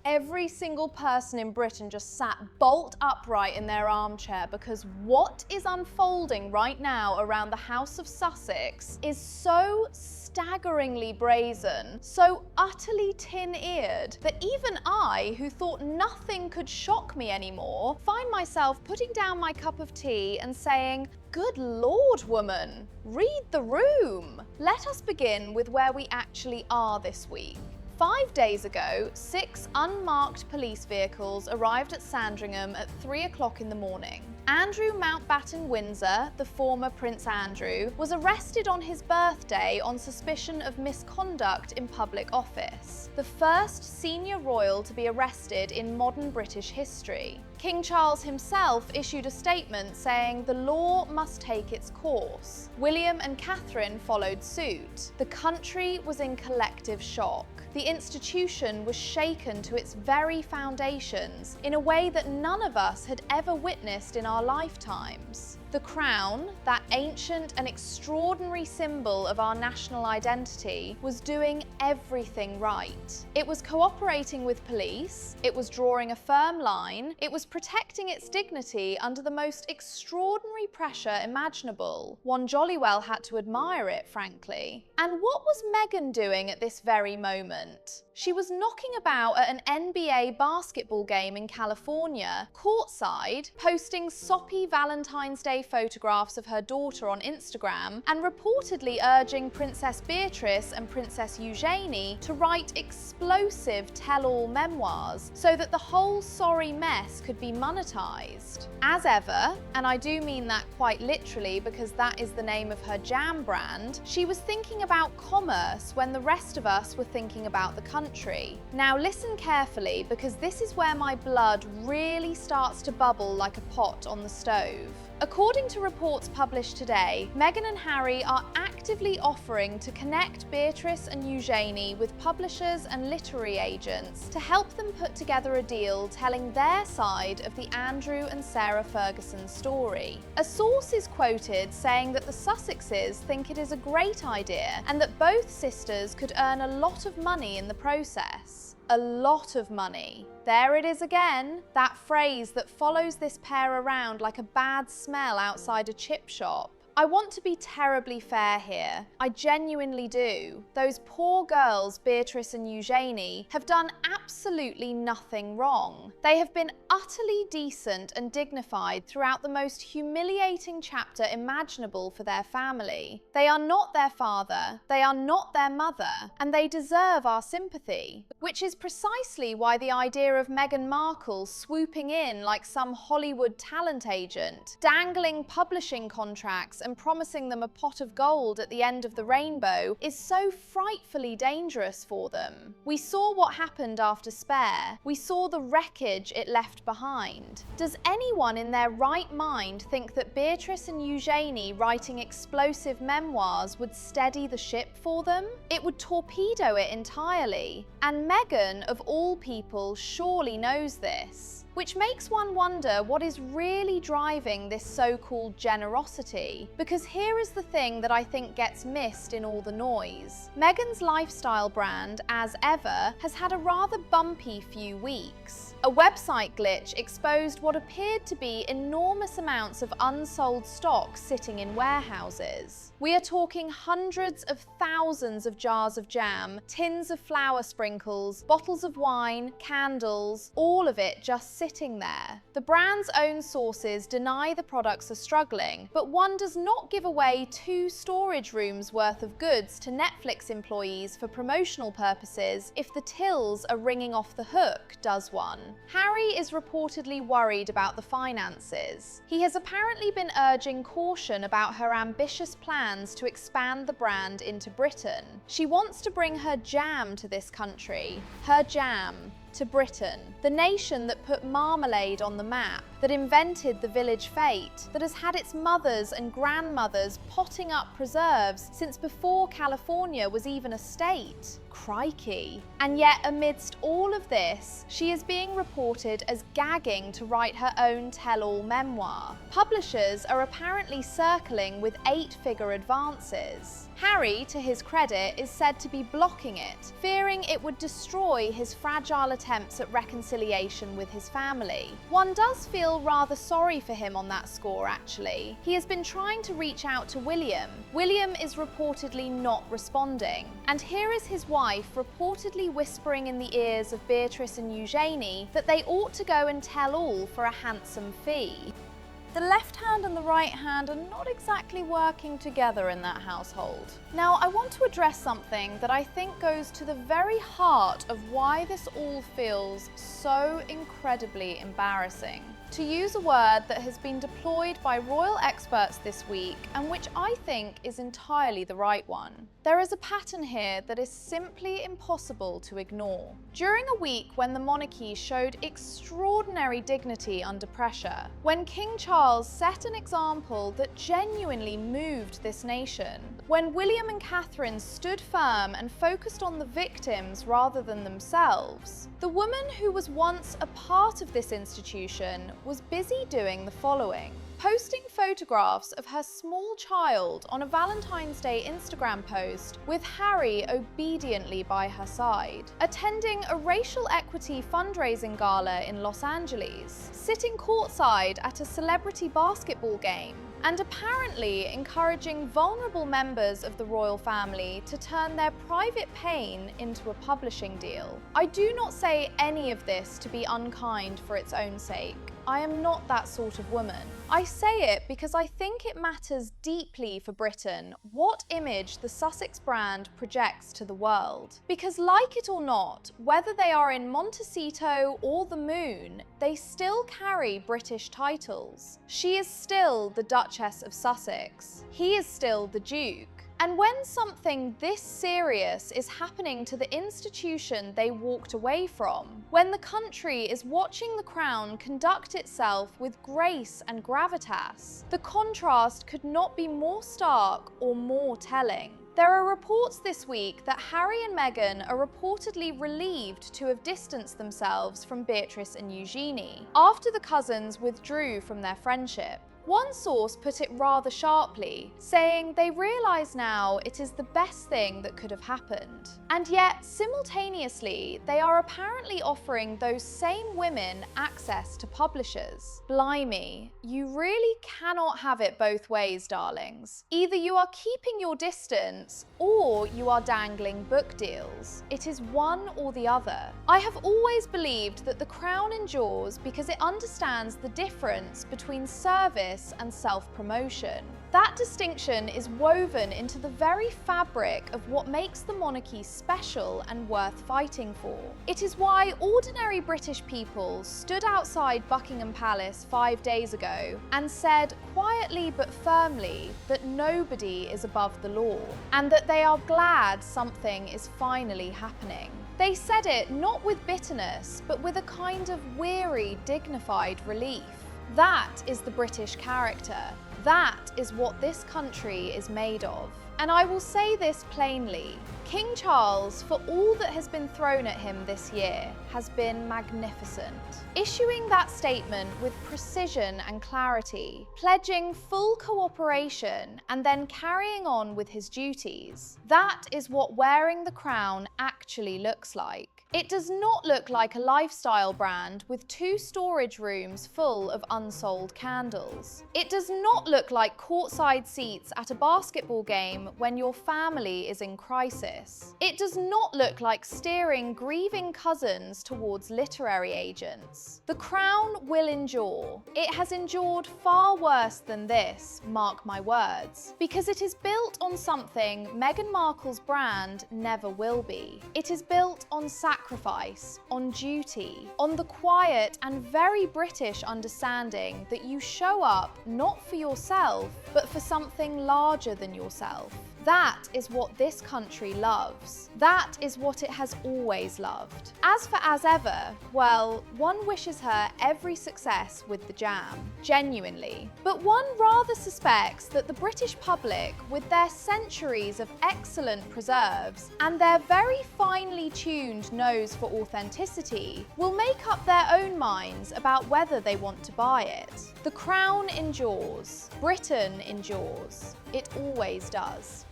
Every single person in Britain just sat bolt upright in their armchair because what is unfolding right now around the House of Sussex is so staggeringly brazen, so utterly tin-eared, that even I, who thought nothing could shock me anymore, find myself putting down my cup of tea and saying, "Good Lord, woman, read the room." Let us begin with where we actually are this week. 5 days ago, 6 unmarked police vehicles arrived at Sandringham at 3 o'clock in the morning. Andrew Mountbatten Windsor, the former Prince Andrew, was arrested on his birthday on suspicion of misconduct in public office, the first senior royal to be arrested in modern British history. King Charles himself issued a statement saying the law must take its course. William and Catherine followed suit. The country was in collective shock. The institution was shaken to its very foundations in a way that none of us had ever witnessed in our lifetimes. The crown, that ancient and extraordinary symbol of our national identity, was doing everything right. It was cooperating with police, it was drawing a firm line, it was protecting its dignity under the most extraordinary pressure imaginable. One jolly well had to admire it, frankly. And what was Meghan doing at this very moment? She was knocking about at an NBA basketball game in California, courtside, posting soppy Valentine's Day photographs of her daughter on Instagram, and reportedly urging Princess Beatrice and Princess Eugenie to write explosive tell-all memoirs so that the whole sorry mess could be monetized. As ever, and I do mean that quite literally because that is the name of her jam brand, she was thinking about commerce when the rest of us were thinking about the country. Now listen carefully, because this is where my blood really starts to bubble like a pot on the stove. According to reports published today, Meghan and Harry are actively offering to connect Beatrice and Eugenie with publishers and literary agents to help them put together a deal telling their side of the Andrew and Sarah Ferguson story. A source is quoted saying that the Sussexes think it is a great idea and that both sisters could earn a lot of money in the process. A lot of money. There it is again, that phrase that follows this pair around like a bad smell outside a chip shop. I want to be terribly fair here. I genuinely do. Those poor girls, Beatrice and Eugenie, have done absolutely nothing wrong. They have been utterly decent and dignified throughout the most humiliating chapter imaginable for their family. They are not their father, they are not their mother, and they deserve our sympathy. Which is precisely why the idea of Meghan Markle swooping in like some Hollywood talent agent, dangling publishing contracts and promising them a pot of gold at the end of the rainbow is so frightfully dangerous for them. We saw what happened after Spare. We saw the wreckage it left behind. Does anyone in their right mind think that Beatrice and Eugenie writing explosive memoirs would steady the ship for them? It would torpedo it entirely. And Meghan, of all people, surely knows this. Which makes one wonder what is really driving this so-called generosity. Because here is the thing that I think gets missed in all the noise. Meghan's lifestyle brand, as ever, has had a rather bumpy few weeks. A website glitch exposed what appeared to be enormous amounts of unsold stock sitting in warehouses. We are talking hundreds of thousands of jars of jam, tins of flour sprinkles, bottles of wine, candles, all of it just sitting there. The brand's own sources deny the products are struggling, but one does not give away 2 storage rooms worth of goods to Netflix employees for promotional purposes if the tills are ringing off the hook, does one? Harry is reportedly worried about the finances. He has apparently been urging caution about her ambitious plans to expand the brand into Britain. She wants to bring her jam to this country. Her jam. To Britain, the nation that put marmalade on the map, that invented the village fete, that has had its mothers and grandmothers potting up preserves since before California was even a state. Crikey. And yet, amidst all of this, she is being reported as gagging to write her own tell-all memoir. Publishers are apparently circling with 8-figure advances. Harry, to his credit, is said to be blocking it, fearing it would destroy his fragile attempts at reconciliation with his family. One does feel rather sorry for him on that score, actually. He has been trying to reach out to William. William is reportedly not responding. And here is his wife reportedly whispering in the ears of Beatrice and Eugenie that they ought to go and tell all for a handsome fee. The left hand and the right hand are not exactly working together in that household. Now, I want to address something that I think goes to the very heart of why this all feels so incredibly embarrassing. To use a word that has been deployed by royal experts this week, and which I think is entirely the right one. There is a pattern here that is simply impossible to ignore. During a week when the monarchy showed extraordinary dignity under pressure, when King Charles set an example that genuinely moved this nation, when William and Catherine stood firm and focused on the victims rather than themselves, the woman who was once a part of this institution was busy doing the following: posting photographs of her small child on a Valentine's Day Instagram post with Harry obediently by her side, attending a racial equity fundraising gala in Los Angeles, sitting courtside at a celebrity basketball game, and apparently encouraging vulnerable members of the royal family to turn their private pain into a publishing deal. I do not say any of this to be unkind for its own sake. I am not that sort of woman. I say it because I think it matters deeply for Britain what image the Sussex brand projects to the world. Because like it or not, whether they are in Montecito or the Moon, they still carry British titles. She is still the Duchess of Sussex. He is still the Duke. And when something this serious is happening to the institution they walked away from, when the country is watching the Crown conduct itself with grace and gravitas, the contrast could not be more stark or more telling. There are reports this week that Harry and Meghan are reportedly relieved to have distanced themselves from Beatrice and Eugenie after the cousins withdrew from their friendship. One source put it rather sharply, saying they realise now it is the best thing that could have happened. And yet, simultaneously, they are apparently offering those same women access to publishers. Blimey, you really cannot have it both ways, darlings. Either you are keeping your distance, or you are dangling book deals. It is one or the other. I have always believed that the Crown endures because it understands the difference between service and self-promotion. That distinction is woven into the very fabric of what makes the monarchy special and worth fighting for. It is why ordinary British people stood outside Buckingham Palace 5 days ago and said quietly but firmly that nobody is above the law, and that they are glad something is finally happening. They said it not with bitterness, but with a kind of weary, dignified relief. That is the British character. That is what this country is made of. And I will say this plainly. King Charles, for all that has been thrown at him this year, has been magnificent. Issuing that statement with precision and clarity, pledging full cooperation, and then carrying on with his duties, that is what wearing the crown actually looks like. It does not look like a lifestyle brand with 2 storage rooms full of unsold candles. It does not look like courtside seats at a basketball game when your family is in crisis. It does not look like steering grieving cousins towards literary agents. The Crown will endure. It has endured far worse than this, mark my words, because it is built on something Meghan Markle's brand never will be. It is built on sacrifice, on duty, on the quiet and very British understanding that you show up not for yourself, but for something larger than yourself. That is what this country loves. That is what it has always loved. As for as ever, well, one wishes her every success with the jam, genuinely. But one rather suspects that the British public, with their centuries of excellent preserves and their very finely tuned nose for authenticity, will make up their own minds about whether they want to buy it. The Crown endures. Britain endures. It always does.